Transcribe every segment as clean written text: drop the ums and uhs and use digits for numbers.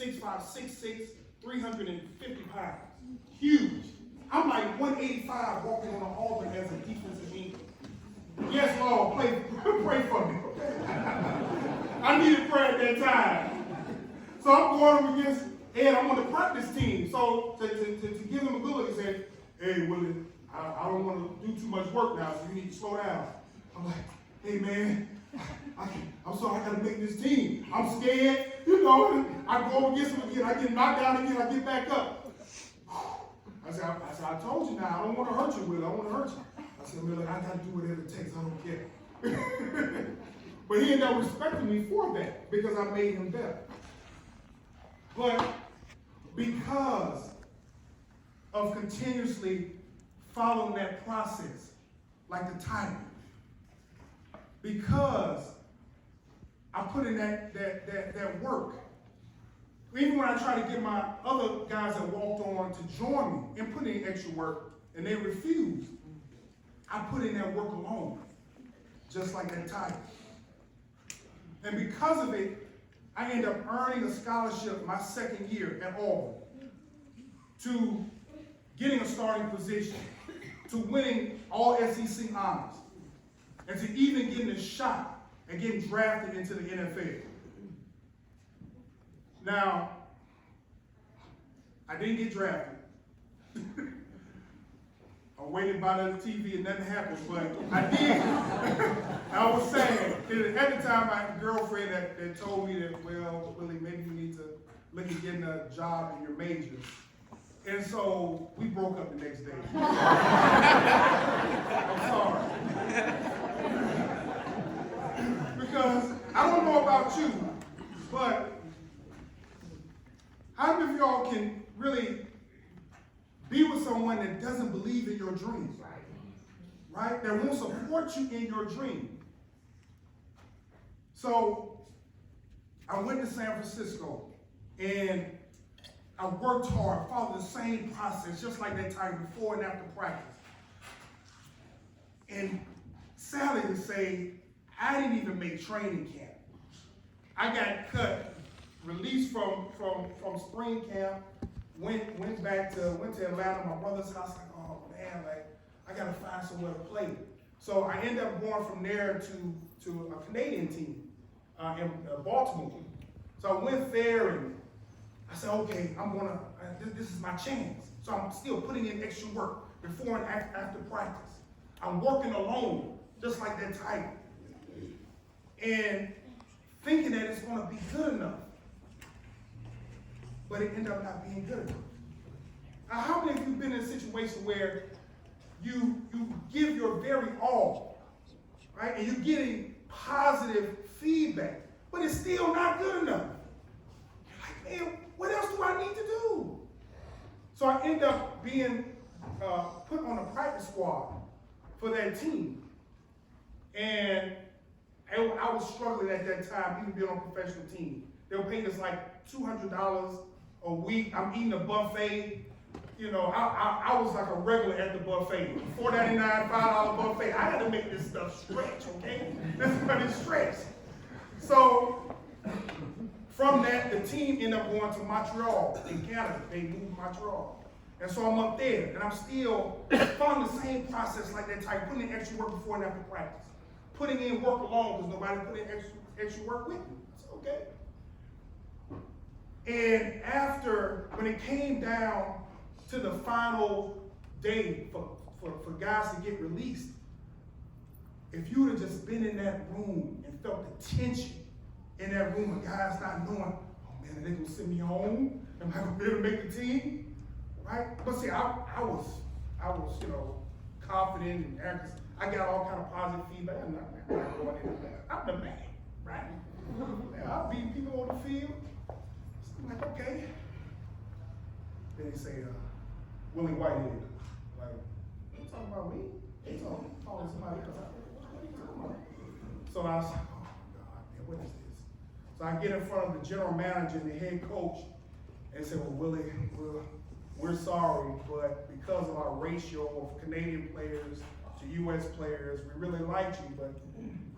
6'5", 6'6", 350 pounds. Huge. I'm like 185 walking on the altar as a defensive end. Yes, Lord, pray for me. I needed prayer at that time. So I'm going up against Ed. I'm on the practice team. So to give him a good look, he said, hey, Willie, I don't want to do too much work now, so you need to slow down. I'm like, hey, man, I'm sorry, I got to make this team. I'm scared, you know, I go up against him again. I get knocked down again, I get back up. I said, I told you now, I don't want to hurt you, Willie. I don't want to hurt you. I said, Willie, I got to do whatever it takes. I don't care. But he ended up respecting me for that because I made him better. But because of continuously following that process, like the title, because I put in that work, even when I try to get my other guys that walked on to join me and put in extra work, and they refused, I put in that work alone, just like that title. And because of it, I ended up earning a scholarship my second year at Auburn, to getting a starting position, to winning all SEC honors, and to even getting a shot and getting drafted into the NFL. Now, I didn't get drafted. I waited by the TV and nothing happened, but I did. I was saying, at the time, I had a girlfriend that told me that, well, Willie, maybe you need to look at getting a job in your major. And so we broke up the next day. I'm sorry. Because I don't know about you, but how many of y'all can really be with someone that doesn't believe in your dreams, right? That won't support you in your dream. So I went to San Francisco and I worked hard, followed the same process, just like that time before and after practice. And sadly to say, I didn't even make training camp. I got cut, released from spring camp, went to Atlanta, my brother's house, like, oh man, like, I gotta find somewhere to play. So I ended up going from there to a Canadian team in Baltimore. So I went there and I said, okay, this is my chance. So I'm still putting in extra work before and after practice. I'm working alone, just like that title. And thinking that it's gonna be good enough. But it ended up not being good enough. Now, how many of you have been in a situation where you give your very all, right? And you're getting positive feedback, but it's still not good enough. You're like, man, what else do I need to do? So I end up being put on a practice squad for that team. And I was struggling at that time, even being on a professional team. They were paying us like $200 a week. I'm eating a buffet. You know, I was like a regular at the buffet. $4.99, $5 buffet. I had to make this stuff stretch, okay? This money stretch. So from that, the team ended up going to Montreal in Canada. They moved to Montreal. And so I'm up there, and I'm still following the same process like that type, putting in extra work before and after practice. Putting in work alone because nobody put in extra work with me. It's okay. And when it came down to the final day for guys to get released, if you would have just been in that room and felt the tension in that room of guys not knowing, oh man, are they gonna send me home? Am I gonna be able to make the team? Right? But see, I was confident and arrogant. I got all kind of positive feedback. I'm not going into that. I'm the man, right? I'll beat people on the field. So I'm like, okay. Then they say, Willie Whitehead. Like, you talking about me? They talking somebody else. What are you talking about? So I was like, oh God, man, what is this? So I get in front of the general manager and the head coach and say, well, Willie, we're sorry, but because of our ratio of Canadian players to U.S. players, we really liked you, but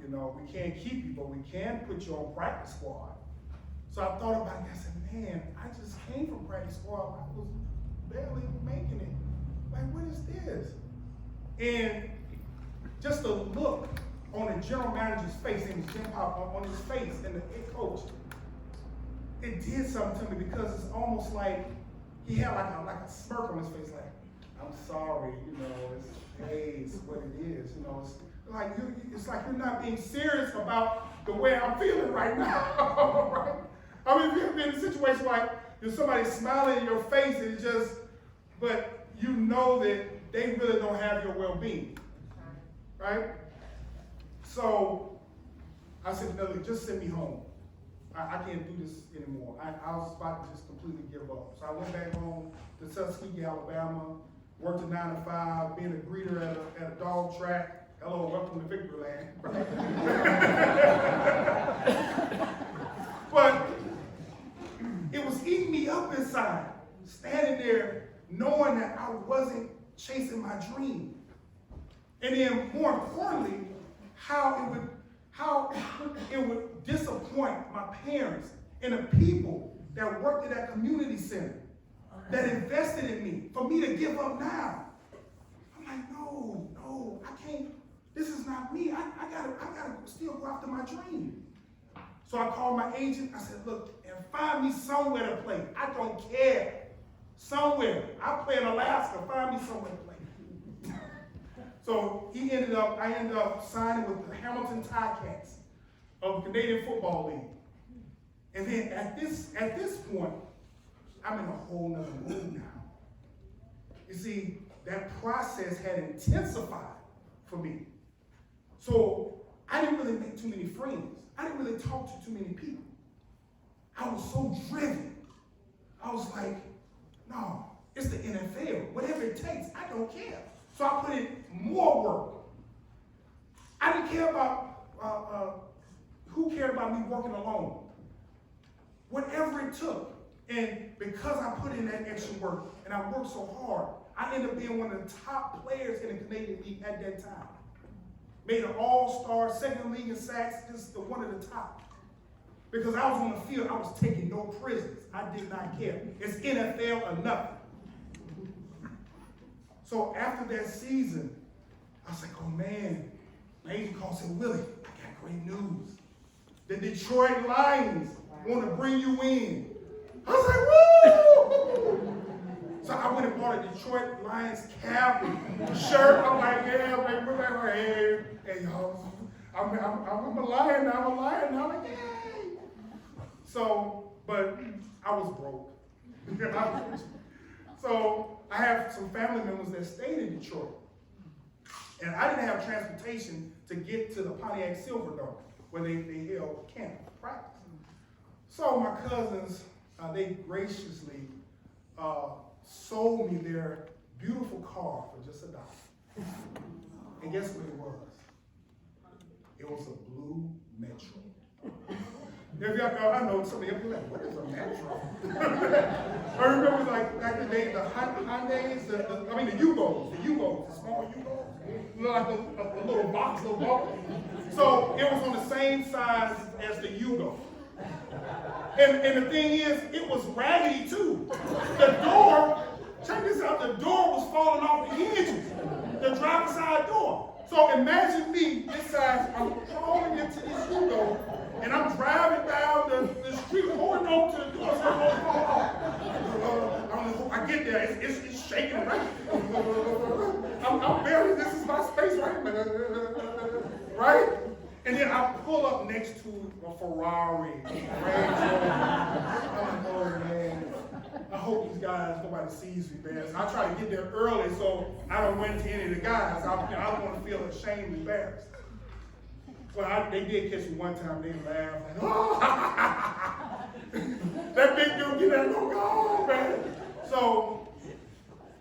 you know, we can't keep you, but we can put you on practice squad. So I thought about it and I said, man, just came from practice squad. I was barely making it. Like, what is this? And just the look on the general manager's face and Jim Pop on his face and the head coach, it did something to me because it's almost like he had like a smirk on his face, like, I'm sorry, it's what it is, it's like you're not being serious about the way I'm feeling right now, right? I mean, if you've been in a situation like there's somebody smiling in your face and but you know that they really don't have your well-being, right? So I said, no, just send me home. I can't do this anymore. I was about to just completely give up. So I went back home to Tuskegee, Alabama, worked a 9 to 5, being a greeter at a dog track. Hello, welcome to Victory Land. But it was eating me up inside, standing there knowing that I wasn't chasing my dream. And then more importantly, how it would disappoint my parents and the people that worked at that community center that invested in me, for me to give up now. I'm like, no, I can't. This is not me. I gotta still go after my dream. So I called my agent. I said, look, and find me somewhere to play. I don't care. Somewhere. I play in Alaska. Find me somewhere to play. So I ended up signing with the Hamilton Ticats of the Canadian Football League. And then at this point, I'm in a whole nother mood now. You see, that process had intensified for me. So I didn't really make too many friends. I didn't really talk to too many people. I was so driven. I was like, no, it's the NFL. Whatever it takes, I don't care. So I put in more work. I didn't care about, who cared about me working alone? Whatever it took. And because I put in that extra work and I worked so hard, I ended up being one of the top players in the Canadian League at that time. Made an all-star, second league in sacks, just one of the top. Because I was on the field, I was taking no prisoners. I did not care. It's NFL or nothing. So after that season, I was like, oh man, my agent called and said, Willie, I got great news. The Detroit Lions want to bring you in. I was like, woo! So I went and bought a Detroit Lions cap and shirt. I'm like, yeah, man, we're like, hey, y'all, I'm a lion now, I'm like, yay! So, but I was broke. So I have some family members that stayed in Detroit. And I didn't have transportation to get to the Pontiac Silverdome where they held camp practice. So my cousins, they graciously sold me their beautiful car for just $1. And guess what it was? It was a blue Metro. If y'all, I know some of you like, what is a Metro? I remember like back in the day, the Hyundais, the U-boats, the small U-boats, like a little box. So it was on the same size as the U-boat. And the thing is, it was raggedy too. The door, check this out, the door was falling off the hinges, the driver's side door. So imagine me, this size, I'm crawling into this U-boat, and I'm driving down the street, holding on to the door, so I don't know, I get there, it's shaking, right? I'm barely, this is my space, right? And then I pull up next to a Ferrari, Range Rover. I'm like, oh man, I hope these guys, nobody sees me, man. So I try to get there early so I don't run into any of the guys. I don't want to feel ashamed and embarrassed. Well, they did catch me one time, they laughed, like, oh, that big dude, get that little go, man. So,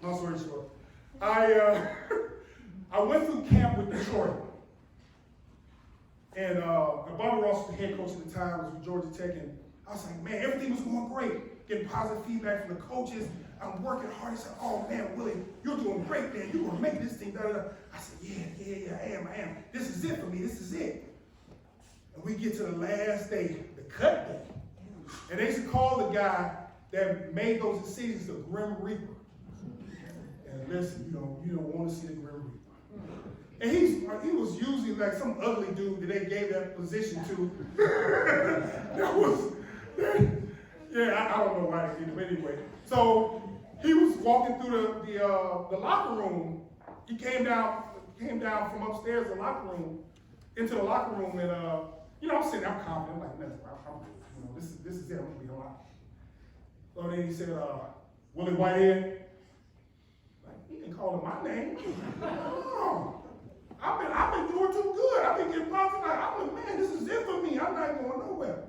long story short, I went through camp with Detroit. And Bobby Ross was the head coach at the time, was with Georgia Tech, and I was like, man, everything was going great. Getting positive feedback from the coaches. I'm working hard. He said, oh man, Willie, you're doing great, man. You're gonna make this thing, da da da. I said, yeah, I am. This is it for me, this is it. And we get to the last day, the cut day. And they used to call the guy that made those decisions, the Grim Reaper. And listen, you don't want to see the Grim Reaper. And he was usually like some ugly dude that they gave that position to. I don't know why they did it, but anyway. So he was walking through the locker room. He came down from upstairs the locker room into the locker room, and I'm sitting there, I'm confident, I'm like, man, this is it, I'm gonna be alive. So then he said, Willie Whitehead. Like, he didn't call him my name. Oh, I've been doing too good. I've been getting positive. I'm like, man, this is it for me. I'm not going nowhere.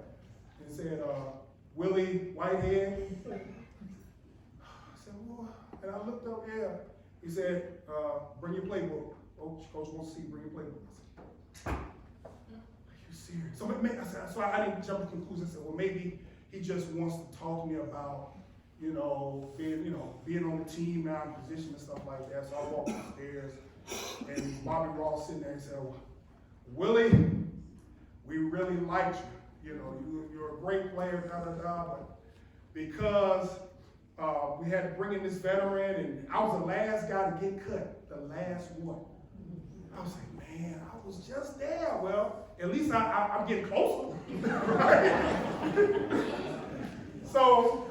He said, Willie Whitehead. I said, well, and I looked up, yeah. He said, bring your playbook. Coach wants to see, bring your playbook. I said, are you serious? So I didn't jump to conclusions. I said, well, maybe he just wants to talk to me about, being on the team now, position and stuff like that. So I walked upstairs, and Bobby Ross sitting there and said, Willie, we really liked you. You're a great player, but because we had to bring in this veteran, and I was the last guy to get cut, the last one. I was like, man, I was just there. Well, at least I'm getting closer. So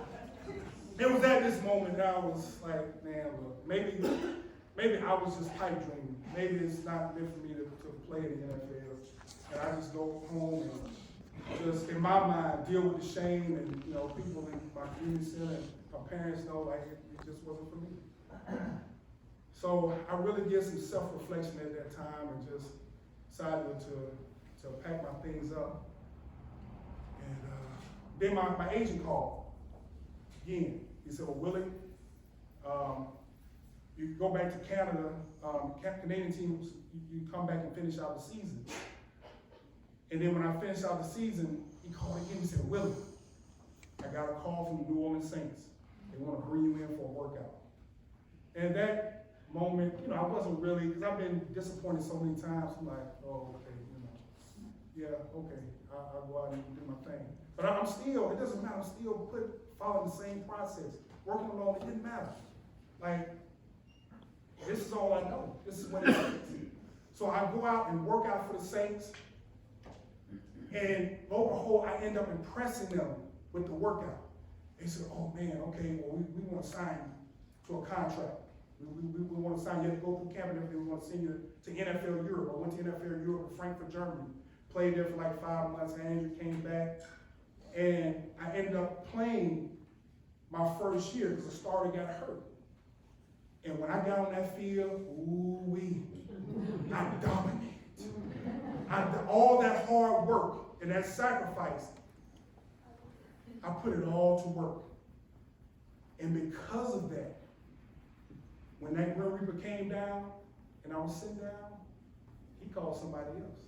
it was at this moment that I was like, man, look, maybe I was just pipe dreaming. Maybe it's not meant for me to play in the NFL. And I just go home and just, in my mind, deal with the shame, and people in my community center and my parents know like it just wasn't for me. So I really did some self-reflection at that time and just decided to pack my things up. And then my agent called again. He said, well, Willie, you go back to Canada, Canadian teams, you come back and finish out the season. And then when I finished out the season, he called again and said, Willie, I got a call from the New Orleans Saints. They want to bring you in for a workout. And that moment, I wasn't really, because I've been disappointed so many times. I'm like, oh, okay, yeah, okay, I'll go out and do my thing. But I'm still, it doesn't matter, I'm still following the same process, working alone, it didn't matter. Like, this is all I know. This is what it is. So I go out and work out for the Saints, and lo and behold, I end up impressing them with the workout. They said, oh man, okay, well, we want to sign you to a contract. We want to sign you, to go through camp and everything. We want to send you to NFL Europe. I went to NFL Europe in Frankfurt, Germany. Played there for like 5 months. I came back, and I ended up playing my first year because the starter got hurt. And when I got on that field, ooh-wee, I dominated. All that hard work and that sacrifice, I put it all to work. And because of that, when that Grim Reaper came down and I was sitting down, he called somebody else.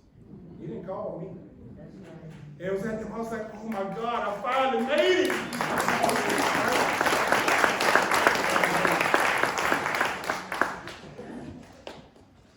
He didn't call me. It was at them, I was like, oh my God, I finally made it.